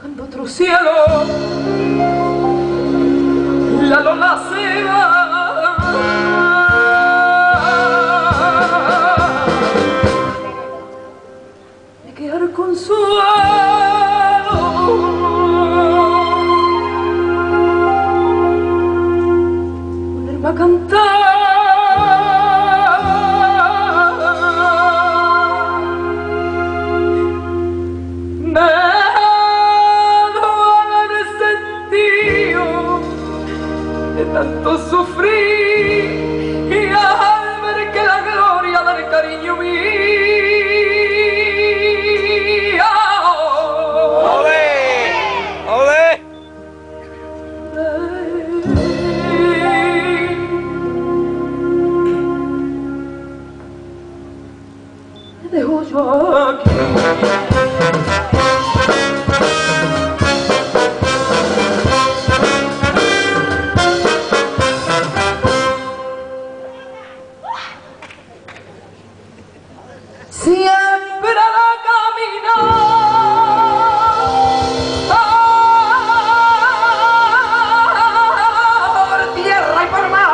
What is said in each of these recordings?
Buscando otro cielo, la luna se va. Me quedar consuelo, ponerme a cantar. Tanto sufrir y al ver que la gloria del cariño mío ¡Olé! ¡Olé! Me dejo yo aquí. Siempre la caminar, tierra y por mar.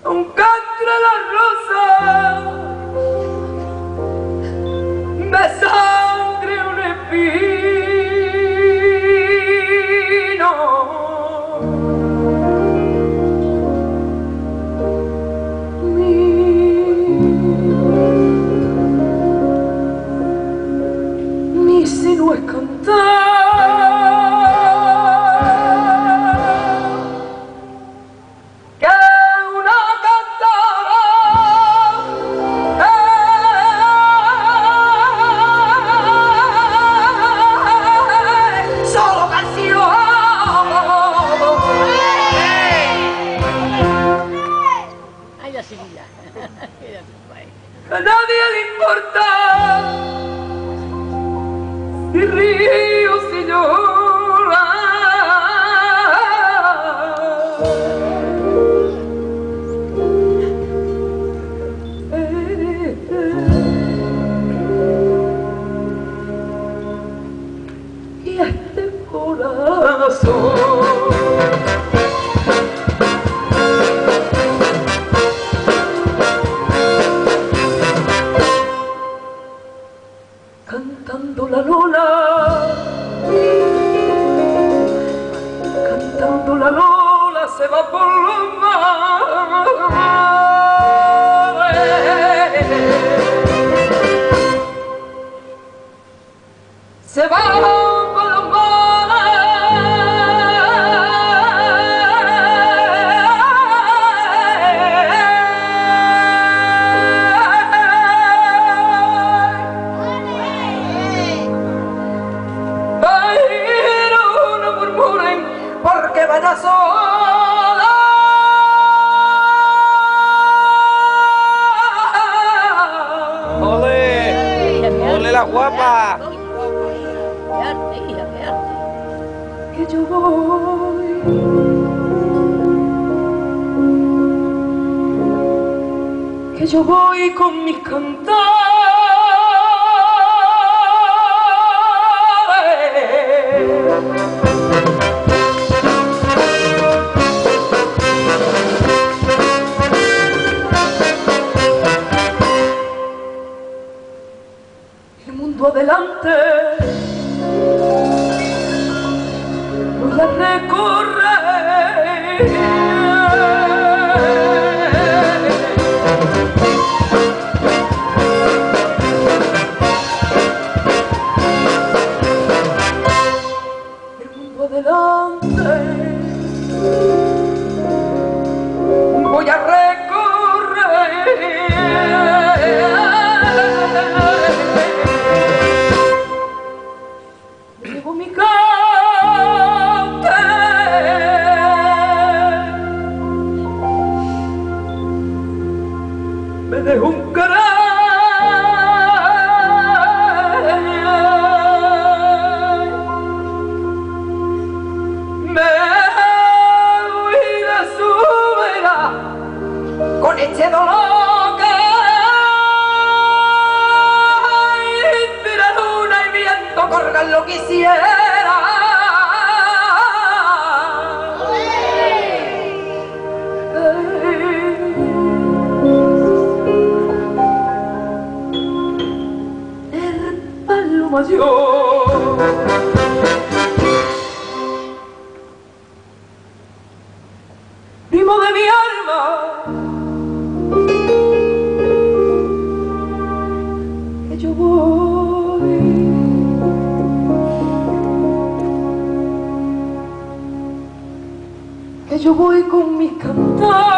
Aunque entre las rosas me sangre un espino. Si no es cantar, que una cantada solo canción. Ay, la Sevilla. A nadie le importa si río, si llora, y este corazón cantando la luna, cantando la luna se va por los mares, se va por los mares. Porque vaya sola. ¡Olé! ¡Olé la guapa! Que yo voy, que yo voy con mis cantares. El mundo adelante nos la recorre. El mundo adelante voy a recorrer. Llevo mi cante mayor. Primo de mi alma, que yo voy, con mi cantar